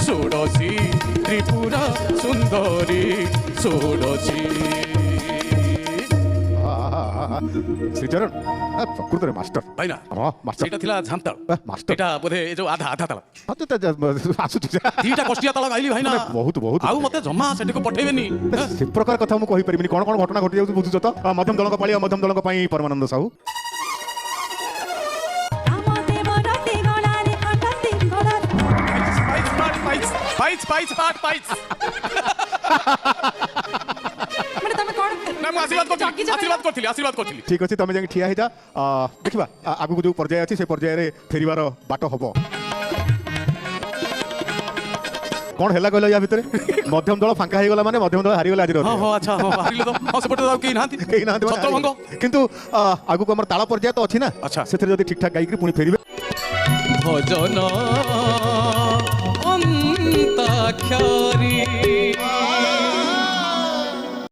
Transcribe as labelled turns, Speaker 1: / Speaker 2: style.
Speaker 1: षोडशी त्रिपुरा सुंदरी षोडशी।
Speaker 2: श्रीचरण प्रकृत रे मास्टर
Speaker 1: भाई ना
Speaker 2: हां मास्टर
Speaker 1: सेटा थिला झांताळ
Speaker 2: मास्टर
Speaker 1: एटा बोधे ए जो आधा आधा ताळ
Speaker 2: हां तो आसु
Speaker 1: दीटा कष्टिया ताळ गाइली भाई ना
Speaker 2: बहुत बहुत
Speaker 1: आउ मते जम्मा सेटे को पठेबेनी
Speaker 2: से प्रकार कथा मु कहि परिबिनी कोन कोन घटना घटी जाउ बुझुछ त मध्यम दल पाली मध्यम दल पई परमानंद साहू
Speaker 1: पाइच पाइच पाट पाइच
Speaker 3: माने तमे कोन
Speaker 1: ना मु आशीर्वाद करथिली
Speaker 2: ठीक अछि तमे जाई ठिया हे जा देखिबा आगु को जो पर्याय अछि से पर्याय रे फेरिवार बाट हबो कोन हेला कहला या भितरे मध्यम दल फांका हे गला माने मध्यम दल हारि गला आज
Speaker 1: हां हां अच्छा हां हारिलो तो हां सेपटे तो केही नांती छत्रभंग
Speaker 2: किंतु आगु को हमर ताला पर्याय तो अछि ना
Speaker 1: अच्छा
Speaker 2: सेथरे जदी ठीक ठाक गाई पुनी फेरिबे
Speaker 1: भजन अंताक्षरी